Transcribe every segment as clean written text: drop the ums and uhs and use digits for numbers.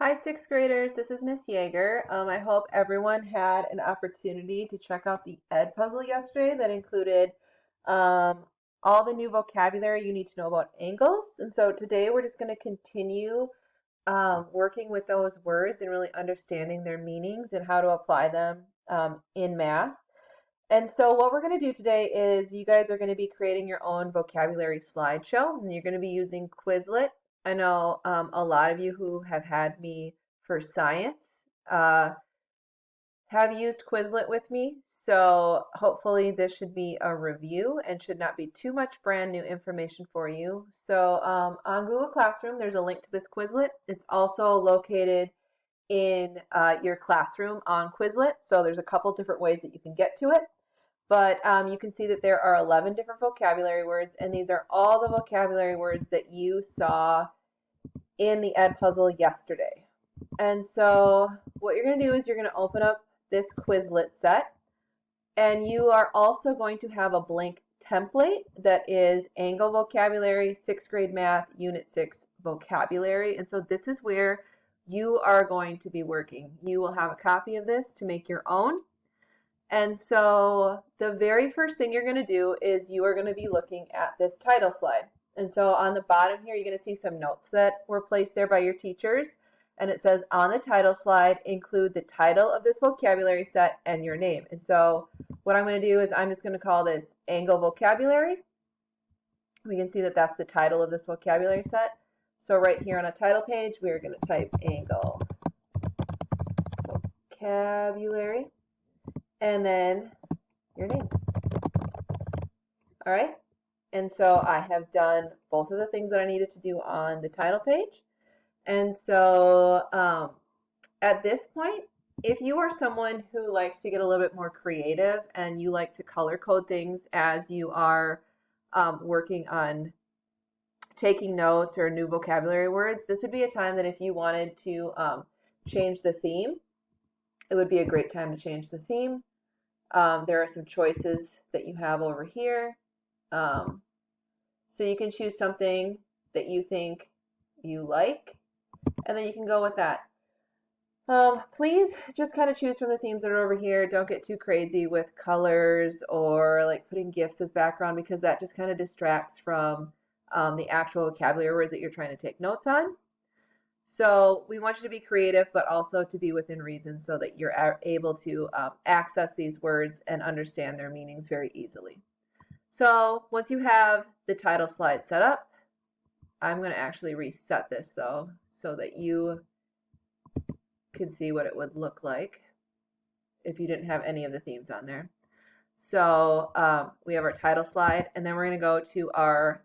Hi, sixth graders. This is Miss Yeager. I hope everyone had an opportunity to check out the Ed puzzle yesterday that included um, all the new vocabulary you need to know about angles. And so today we're just going to continue working with those words and really understanding their meanings and how to apply them in math. And so what we're going to do today is you guys are going to be creating your own vocabulary slideshow, and you're going to be using Quizlet. I know a lot of you who have had me for science have used Quizlet with me, so hopefully this should be a review and should not be too much brand new information for you. So on Google Classroom, there's a link to this Quizlet. It's also located in your classroom on Quizlet, so there's a couple different ways that you can get to it. But you can see that there are 11 different vocabulary words, and these are all the vocabulary words that you saw in the Ed puzzle yesterday. And so what you're going to do is you're going to open up this Quizlet set, and you are also going to have a blank template that is Angle Vocabulary, 6th grade math, Unit 6 vocabulary. And so this is where you are going to be working. You will have a copy of this to make your own. And so the very first thing you're going to do is you are going to be looking at this title slide. And so on the bottom here, you're going to see some notes that were placed there by your teachers. And it says on the title slide, include the title of this vocabulary set and your name. And so what I'm going to do is I'm just going to call this Angle Vocabulary. We can see that that's the title of this vocabulary set. So right here on a title page, we're going to type Angle Vocabulary and then your name. All right. And so I have done both of the things that I needed to do on the title page. And so at this point, if you are someone who likes to get a little bit more creative and you like to color code things as you are working on taking notes or new vocabulary words, this would be a time that if you wanted to change the theme, it would be a great time to change the theme. There are some choices that you have over here. So you can choose something that you think you like, and then you can go with that. Please just kind of choose from the themes that are over here. Don't get too crazy with colors or like putting GIFs as background, because that just kind of distracts from the actual vocabulary words that you're trying to take notes on. So we want you to be creative, but also to be within reason so that you're able to access these words and understand their meanings very easily. So once you have the title slide set up, I'm going to actually reset this though so that you can see what it would look like if you didn't have any of the themes on there. So we have our title slide, and then we're going to go to our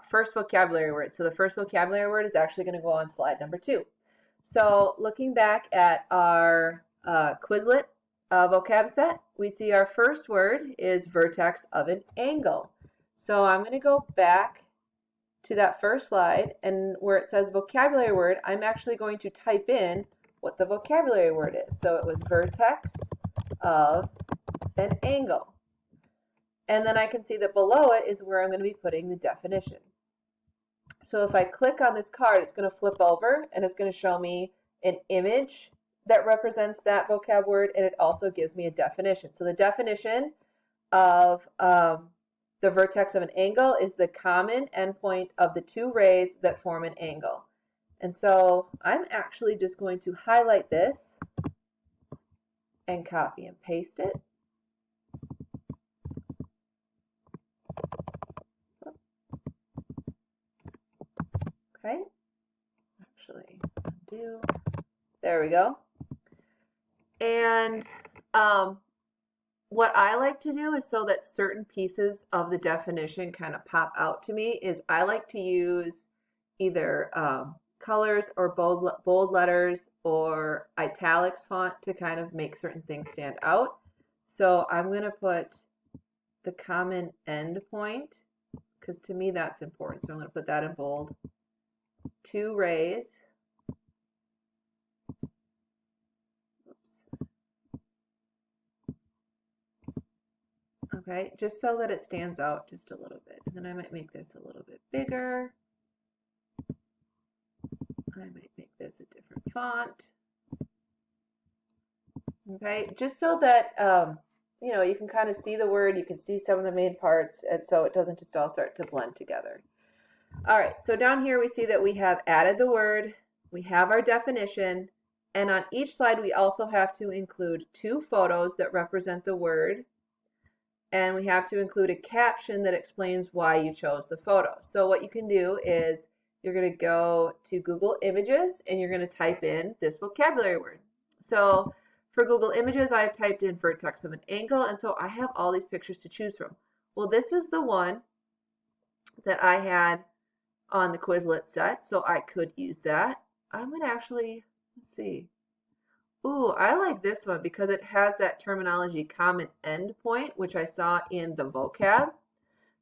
first vocabulary word. So the first vocabulary word is actually going to go on slide number 2. So looking back at our Quizlet vocab set, we see our first word is vertex of an angle. So I'm going to go back to that first slide, and where it says vocabulary word, I'm actually going to type in what the vocabulary word is. So it was vertex of an angle. And then I can see that below it is where I'm going to be putting the definition. So if I click on this card, it's going to flip over and it's going to show me an image that represents that vocab word, and it also gives me a definition. So the definition of the vertex of an angle is the common endpoint of the two rays that form an angle. And so I'm actually just going to highlight this and copy and paste it. Okay, actually undo. There we go. And what I like to do is, so that certain pieces of the definition kind of pop out to me, is I like to use either colors or bold letters or italics font to kind of make certain things stand out. So I'm going to put the common end point, because to me that's important. So I'm going to put that in bold. Two rays. Okay, just so that it stands out just a little bit. And then I might make this a little bit bigger. I might make this a different font. Okay, just so that you can kind of see the word, you can see some of the main parts, and so it doesn't just all start to blend together. All right, so down here we see that we have added the word, we have our definition, and on each slide we also have to include 2 photos that represent the word, and we have to include a caption that explains why you chose the photo. So what you can do is you're going to go to Google Images and you're going to type in this vocabulary word. So for Google Images, I've typed in vertex of an angle, and so I have all these pictures to choose from. Well, this is the one that I had on the Quizlet set, so I could use that. I'm going to actually, let's see. Ooh, I like this one because it has that terminology common endpoint, which I saw in the vocab.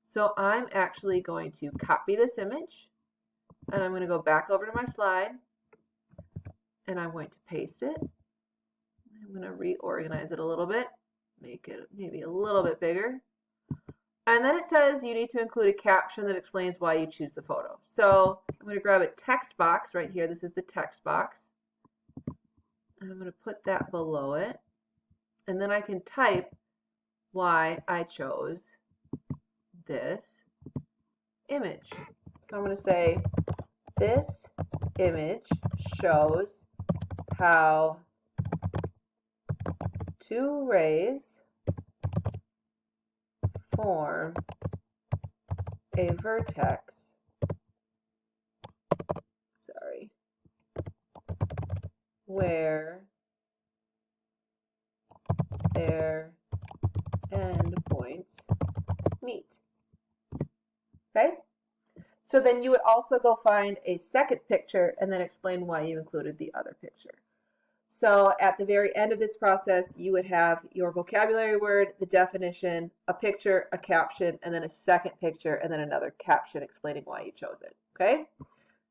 So I'm actually going to copy this image, and I'm going to go back over to my slide, and I'm going to paste it. I'm going to reorganize it a little bit, make it maybe a little bit bigger. And then it says you need to include a caption that explains why you choose the photo. So I'm going to grab a text box right here. This is the text box. And I'm going to put that below it. And then I can type why I chose this image. So I'm going to say, this image shows how two rays form a vertex, where their endpoints meet. Okay? So then you would also go find a second picture and then explain why you included the other picture. So at the very end of this process, you would have your vocabulary word, the definition, a picture, a caption, and then a second picture, and then another caption explaining why you chose it. Okay?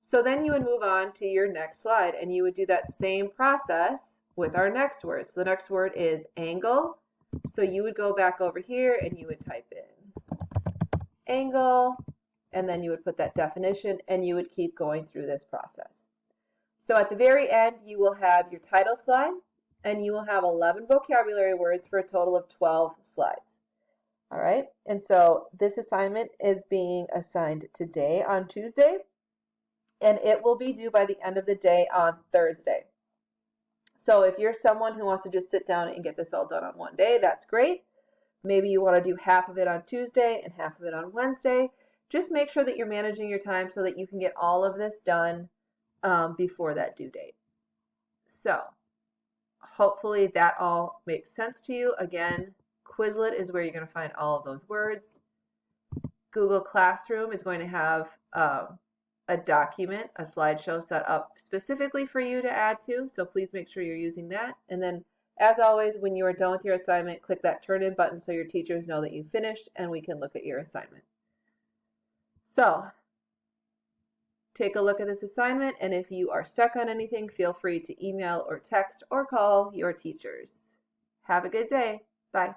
So then you would move on to your next slide, and you would do that same process with our next word. So the next word is angle. So you would go back over here, and you would type in angle, and then you would put that definition, and you would keep going through this process. So at the very end, you will have your title slide, and you will have 11 vocabulary words for a total of 12 slides. All right, and so this assignment is being assigned today on Tuesday, and it will be due by the end of the day on Thursday. So if you're someone who wants to just sit down and get this all done on one day, that's great. Maybe you want to do half of it on Tuesday and half of it on Wednesday. Just make sure that you're managing your time so that you can get all of this done before that due date. So hopefully that all makes sense to you. Again, Quizlet is where you're going to find all of those words. Google Classroom is going to have a document, a slideshow set up specifically for you to add to, so please make sure you're using that. And then, as always, when you are done with your assignment, click that turn in button so your teachers know that you finished and we can look at your assignment. So, take a look at this assignment, and if you are stuck on anything, feel free to email or text or call your teachers. Have a good day. Bye.